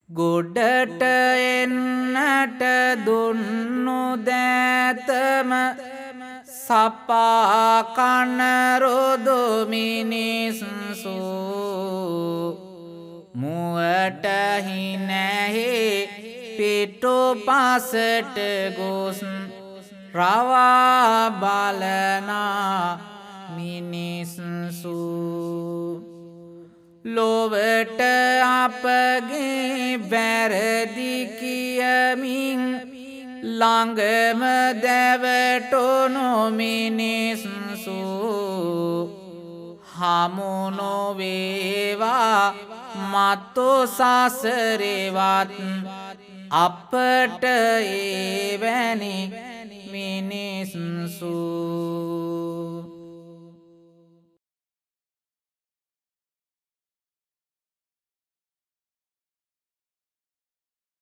ගොඩට එන්නට දුන්නු දෑතම සපා කනරොදු මිනිස්සු මුවට හිනැහි පිටු පසට ගොස් රවා බලනා මිනිස්සු ලොවට අපගේ වැරදි කියමින් ළඟම දැවටුණු මිනිස්සු හමු නොවේවා මතු සසරෙවත් අපට එවැනි මිනිස්සු